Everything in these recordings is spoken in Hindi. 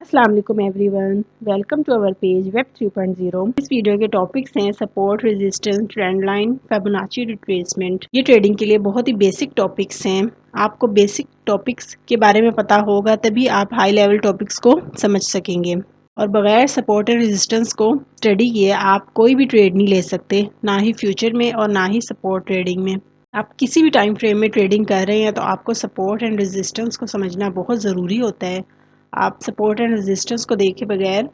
अस्सलाम वालेकुम everyone, welcome to our page web 3.0। इस वीडियो के टॉपिक्स हैं support, resistance, trend line, Fibonacci retracement. ये ट्रेडिंग के लिए बहुत ही बेसिक टॉपिक्स हैं। आपको बेसिक टॉपिक्स के बारे में पता होगा तभी आप हाई लेवल टॉपिक्स को समझ सकेंगे। और बगैर सपोर्ट एंड रेजिस्टेंस को स्टडी किए आप कोई भी ट्रेड नहीं ले सकते, ना ही फ्यूचर में और ना ही सपोर्ट ट्रेडिंग में। आप किसी भी टाइम फ्रेम में ट्रेडिंग कर रहे हैं तो आपको सपोर्ट एंड रेजिस्टेंस को समझना बहुत ज़रूरी होता है। आप सपोर्ट एंड रेजिस्टेंस को देखे बगैर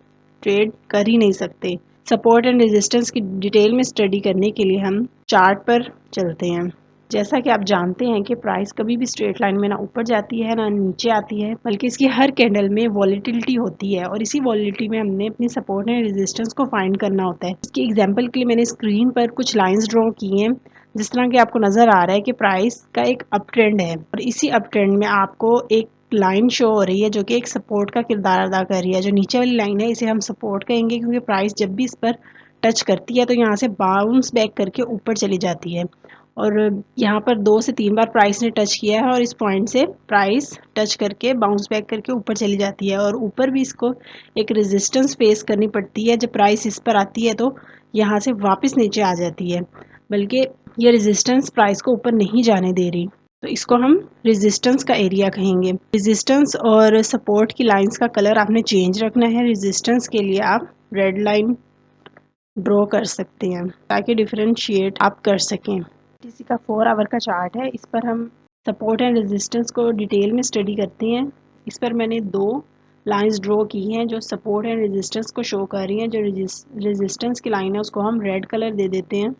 ट्रेड कर ही नहीं सकते। सपोर्ट एंड रेजिस्टेंस की डिटेल में स्टडी करने के लिए हम चार्ट पर चलते हैं। जैसा कि आप जानते हैं कि प्राइस कभी भी स्ट्रेट लाइन में ना ऊपर जाती है ना नीचे आती है, बल्कि इसकी हर कैंडल में वॉलीटिलिटी होती है और इसी वॉलीटिलिटी में हमने अपनी सपोर्ट एंड रेजिस्टेंस को फाइंड करना होता है। इसकी एग्जांपल के लिए मैंने स्क्रीन पर कुछ लाइंस ड्रॉ की हैं। जिस तरह कि आपको नज़र आ रहा है कि प्राइस का एक अप ट्रेंड है और इसी अप ट्रेंड में आपको एक लाइन शो हो रही है जो कि एक सपोर्ट का किरदार अदा कर रही है। जो नीचे वाली लाइन है इसे हम सपोर्ट कहेंगे क्योंकि प्राइस जब भी इस पर टच करती है तो यहाँ से बाउंस बैक करके ऊपर चली जाती है। और यहाँ पर 2 से 3 बार प्राइस ने टच किया है और इस पॉइंट से प्राइस टच करके बाउंस बैक करके ऊपर चली जाती है। और ऊपर भी इसको एक रेजिस्टेंस फेस करनी पड़ती है। जब प्राइस इस पर आती है तो यहाँ से वापस नीचे आ जाती है, बल्कि ये रेजिस्टेंस प्राइस को ऊपर नहीं जाने दे रही, तो इसको हम रेजिस्टेंस का एरिया कहेंगे। रेजिस्टेंस और सपोर्ट की लाइंस का कलर आपने चेंज रखना है। रेजिस्टेंस के लिए आप रेड लाइन ड्रॉ कर सकते हैं ताकि डिफरेंशिएट आप कर सकें। टीसी का 4 आवर का चार्ट है, इस पर हम सपोर्ट एंड रेजिस्टेंस को डिटेल में स्टडी करते हैं। इस पर मैंने 2 लाइंस ड्रॉ की हैं जो सपोर्ट एंड रेजिस्टेंस को शो कर रही हैं। जो रेजिस्टेंस की लाइन है उसको हम रेड कलर दे देते हैं।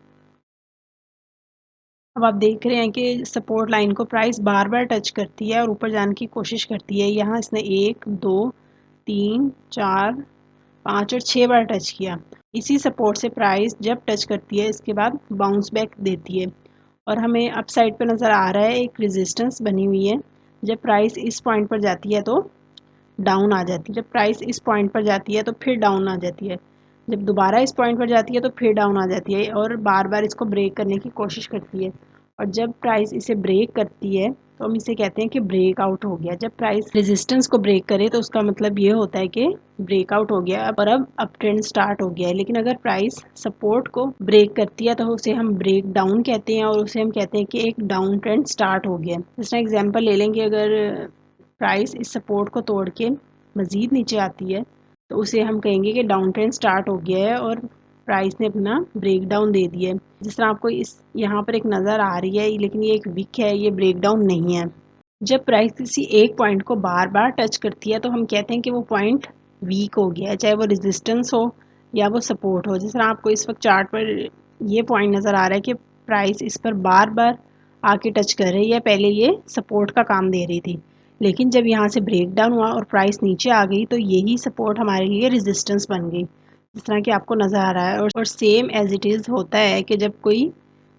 अब आप देख रहे हैं कि सपोर्ट लाइन को प्राइस बार बार टच करती है और ऊपर जाने की कोशिश करती है। यहाँ इसने 1 2 3 4 5 और 6 बार टच किया। इसी सपोर्ट से प्राइस जब टच करती है इसके बाद बाउंस बैक देती है और हमें अप साइड पर नज़र आ रहा है एक रेजिस्टेंस बनी हुई है। जब प्राइस इस पॉइंट पर जाती है तो डाउन आ जाती है। जब प्राइस इस पॉइंट पर जाती है तो फिर डाउन आ जाती है। जब दोबारा इस पॉइंट पर जाती है तो फिर डाउन आ जाती है और बार बार इसको ब्रेक करने की कोशिश करती है। और जब प्राइस इसे ब्रेक करती है तो हम इसे कहते हैं कि ब्रेक आउट हो गया। जब प्राइस रेजिस्टेंस को ब्रेक करे तो उसका मतलब ये होता है कि ब्रेकआउट हो गया और अब अप ट्रेंड स्टार्ट हो गया है। लेकिन अगर प्राइस सपोर्ट को ब्रेक करती है तो उसे हम ब्रेक डाउन कहते हैं और उसे हम कहते हैं कि एक डाउन ट्रेंड स्टार्ट हो गया। जिस तरह एग्जांपल ले लेंगे, अगर प्राइस इस सपोर्ट को तोड़ के मज़ीद नीचे आती है तो उसे हम कहेंगे कि डाउन ट्रेंड स्टार्ट हो गया है और प्राइस ने अपना ब्रेक डाउन दे दिया है। जिस तरह आपको इस यहाँ पर एक नज़र आ रही है, लेकिन ये एक विक है, ये ब्रेक डाउन नहीं है। जब प्राइस किसी एक पॉइंट को बार बार टच करती है तो हम कहते हैं कि वो पॉइंट वीक हो गया है, चाहे वो रेजिस्टेंस हो या वो सपोर्ट हो। जिस तरह आपको इस वक्त चार्ट पर ये पॉइंट नज़र आ रहा है कि प्राइस इस पर बार बार आके टच कर रही है। पहले ये सपोर्ट का काम दे रही थी, लेकिन जब यहाँ से ब्रेक डाउन हुआ और प्राइस नीचे आ गई तो यही सपोर्ट हमारे लिए रेजिस्टेंस बन गई, जिस तरह कि आपको नज़र आ रहा है। और सेम एज इट इज़ होता है कि जब कोई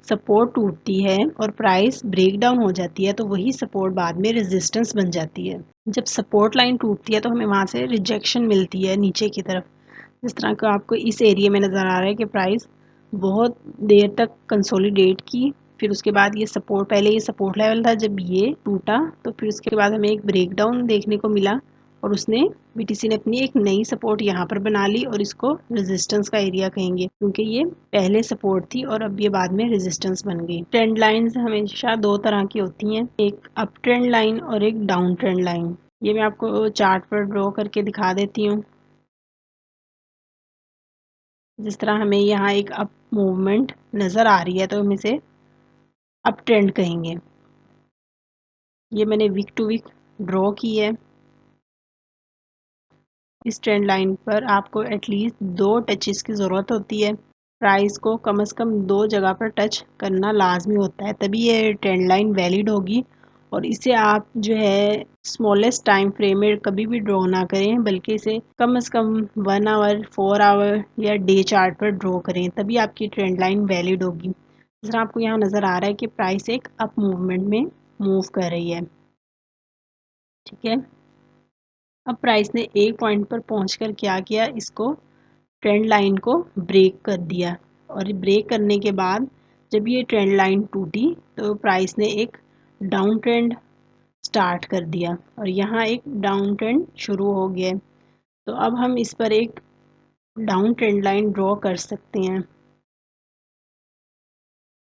सपोर्ट टूटती है और प्राइस ब्रेक डाउन हो जाती है तो वही सपोर्ट बाद में रेजिस्टेंस बन जाती है। जब सपोर्ट लाइन टूटती है तो हमें वहाँ से रिजेक्शन मिलती है नीचे की तरफ। जिस तरह का आपको इस एरिया में नज़र आ रहा है कि प्राइस बहुत देर तक कंसोलिडेट की, फिर उसके बाद ये सपोर्ट, पहले ये सपोर्ट लेवल था, जब ये टूटा तो फिर उसके बाद हमें एक ब्रेक डाउन देखने को मिला और उसने बीटीसी ने अपनी एक नई सपोर्ट यहाँ पर बना ली और इसको रेजिस्टेंस का एरिया कहेंगे क्योंकि ये पहले सपोर्ट थी और अब ये बाद में रेजिस्टेंस बन गई। ट्रेंड लाइंस हमेशा 2 तरह की होती हैं, एक अप ट्रेंड लाइन और एक डाउन ट्रेंड लाइन। ये मैं आपको चार्ट पर ड्रॉ करके दिखा देती हूँ। जिस तरह हमें यहाँ एक अप मूवमेंट नज़र आ रही है तो हम इसे अप ट्रेंड कहेंगे। ये मैंने वीक टू वीक ड्रॉ की है। इस ट्रेंड लाइन पर आपको एटलीस्ट 2 टचेस की ज़रूरत होती है। प्राइस को कम से कम 2 जगह पर टच करना लाजमी होता है, तभी ये ट्रेंड लाइन वैलिड होगी। और इसे आप जो है स्मॉलेस्ट टाइम फ्रेम में कभी भी ड्रॉ ना करें, बल्कि इसे कम से कम 1 आवर, 4 आवर या डे चार्ट पर ड्रॉ करें, तभी आपकी ट्रेंड लाइन वैलिड होगी। जिस तरह आपको यहाँ नज़र आ रहा है कि प्राइस एक अप मूवमेंट में मूव कर रही है, ठीक है। अब प्राइस ने एक पॉइंट पर पहुंचकर क्या किया, इसको ट्रेंड लाइन को ब्रेक कर दिया और ब्रेक करने के बाद जब ये ट्रेंड लाइन टूटी तो प्राइस ने एक डाउन ट्रेंड स्टार्ट कर दिया और यहाँ एक डाउन ट्रेंड शुरू हो गया। तो अब हम इस पर एक डाउन ट्रेंड लाइन ड्रॉ कर सकते हैं।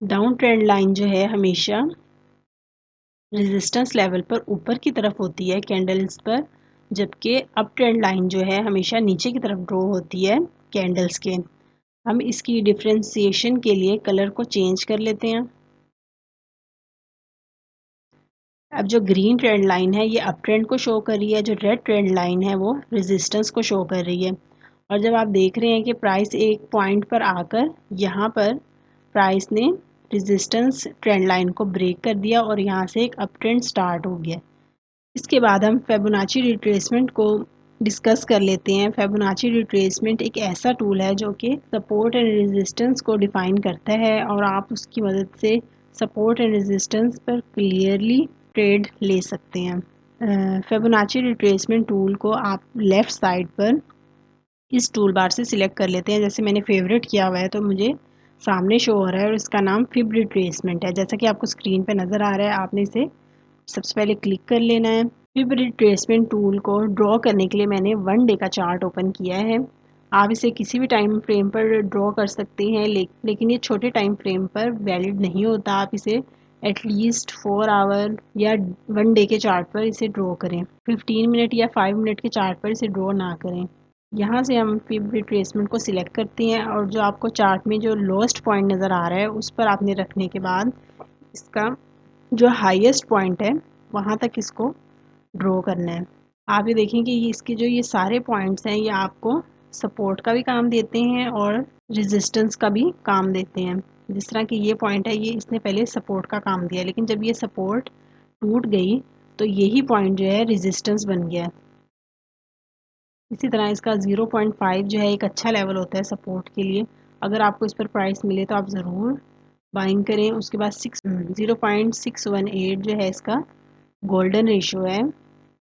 डाउन ट्रेंड लाइन जो है हमेशा रेजिस्टेंस लेवल पर ऊपर की तरफ होती है कैंडल्स पर, जबकि अप ट्रेंड लाइन जो है हमेशा नीचे की तरफ ड्रॉ होती है कैंडल्स के। हम इसकी डिफ्रेंसिएशन के लिए कलर को चेंज कर लेते हैं। अब जो ग्रीन ट्रेंड लाइन है ये अप ट्रेंड को शो कर रही है, जो रेड ट्रेंड लाइन है वो रेजिस्टेंस को शो कर रही है। और जब आप देख रहे हैं कि प्राइस एक पॉइंट पर आकर यहाँ पर प्राइस ने रेजिस्टेंस ट्रेंड लाइन को ब्रेक कर दिया और यहाँ से एक अप ट्रेंड स्टार्ट हो गया। इसके बाद हम फिबोनाची रिट्रेसमेंट को डिस्कस कर लेते हैं। फिबोनाची रिट्रेसमेंट एक ऐसा टूल है जो कि सपोर्ट एंड रेजिस्टेंस को डिफाइन करता है और आप उसकी मदद से सपोर्ट एंड रेजिस्टेंस पर क्लियरली ट्रेड ले सकते हैं। फिबोनाची रिट्रेसमेंट टूल को आप लेफ़्ट साइड पर इस टूल बार से सिलेक्ट कर लेते हैं। जैसे मैंने फेवरेट किया हुआ है तो मुझे सामने शो हो रहा है और इसका नाम फिब रिट्रेसमेंट है। जैसा कि आपको स्क्रीन पे नज़र आ रहा है, आपने इसे सबसे पहले क्लिक कर लेना है। फिब रिट्रेसमेंट टूल को ड्रॉ करने के लिए मैंने 1 डे का चार्ट ओपन किया है। आप इसे किसी भी टाइम फ्रेम पर ड्रॉ कर सकते हैं, लेकिन ये छोटे टाइम फ्रेम पर वैलिड नहीं होता। आप इसे एटलीस्ट 4 आवर या 1 डे के चार्ट पर इसे ड्रॉ करें। 15 मिनट या 5 मिनट के चार्ट पर इसे ड्रॉ ना करें। यहाँ से हम फिब रिट्रेसमेंट को सिलेक्ट करते हैं और जो आपको चार्ट में जो लोएस्ट पॉइंट नज़र आ रहा है उस पर आपने रखने के बाद इसका जो हाईएस्ट पॉइंट है वहाँ तक इसको ड्रॉ करना है। आप ये देखें कि इसके जो ये सारे पॉइंट्स हैं ये आपको सपोर्ट का भी काम देते हैं और रेजिस्टेंस का भी काम देते हैं। जिस तरह कि ये पॉइंट है ये इसने पहले सपोर्ट का काम दिया, लेकिन जब ये सपोर्ट टूट गई तो यही पॉइंट जो है रेजिस्टेंस बन गया। इसी तरह इसका 0.5 जो है एक अच्छा लेवल होता है सपोर्ट के लिए। अगर आपको इस पर प्राइस मिले तो आप ज़रूर बाइंग करें। उसके बाद 0.618 जो है इसका गोल्डन रेशो है।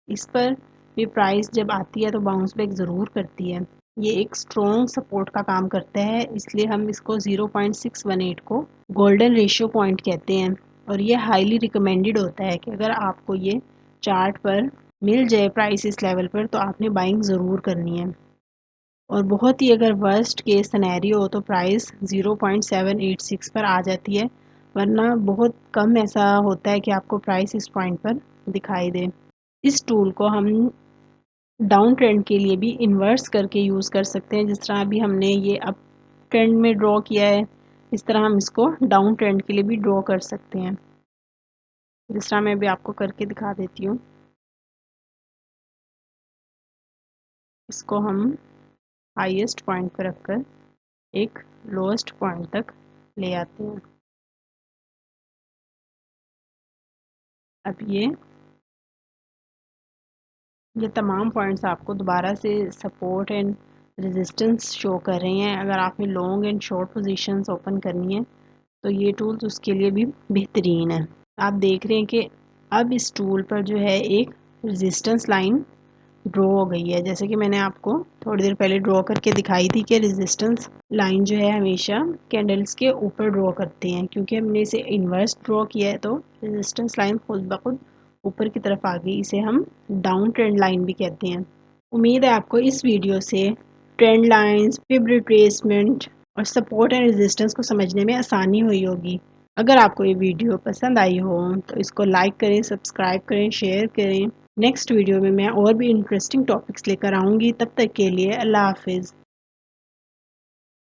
इस पर भी प्राइस जब आती है तो बाउंस बैक ज़रूर करती है। ये एक स्ट्रॉन्ग सपोर्ट का काम करता है, इसलिए हम इसको 0.618 को गोल्डन रेशियो पॉइंट कहते हैं। और ये हाईली रिकमेंडेड होता है कि अगर आपको ये चार्ट पर मिल जाए प्राइस इस लेवल पर तो आपने बाइंग ज़रूर करनी है। और बहुत ही अगर वर्स्ट केस सिनेरियो हो तो प्राइस 0.786 पर आ जाती है, वरना बहुत कम ऐसा होता है कि आपको प्राइस इस पॉइंट पर दिखाई दे। इस टूल को हम डाउन ट्रेंड के लिए भी इन्वर्स करके यूज़ कर सकते हैं। जिस तरह अभी हमने ये अप ट्रेंड में ड्रॉ किया है, इस तरह हम इसको डाउन ट्रेंड के लिए भी ड्रॉ कर सकते हैं। जिस तरह मैं अभी आपको करके दिखा देती हूँ। इसको हम हाईएस्ट पॉइंट पर रखकर एक लोएस्ट पॉइंट तक ले आते हैं। अब ये तमाम पॉइंट्स आपको दोबारा से सपोर्ट एंड रेजिस्टेंस शो कर रहे हैं। अगर आपने long and short positions open करनी है तो ये टूल्स उसके लिए भी बेहतरीन है। आप देख रहे हैं कि अब इस टूल पर जो है एक रेजिस्टेंस लाइन ड्रॉ हो गई है। जैसे कि मैंने आपको थोड़ी देर पहले ड्रॉ करके दिखाई थी कि रेजिस्टेंस लाइन जो है हमेशा कैंडल्स के ऊपर ड्रॉ करते हैं। क्योंकि हमने इसे इन्वर्स ड्रॉ किया है तो रेजिस्टेंस लाइन खुद ब खुद ऊपर की तरफ आ गई। इसे हम डाउन ट्रेंड लाइन भी कहते हैं। उम्मीद है आपको इस वीडियो से ट्रेंड लाइंस, फिब रिट्रेसमेंट और सपोर्ट एंड रेजिस्टेंस को समझने में आसानी हुई होगी। अगर आपको ये वीडियो पसंद आई हो तो इसको लाइक करें, सब्सक्राइब करें, शेयर करें। नेक्स्ट वीडियो में मैं और भी इंटरेस्टिंग टॉपिक्स लेकर आऊँगी। तब तक के लिए अल्लाह हाफिज़।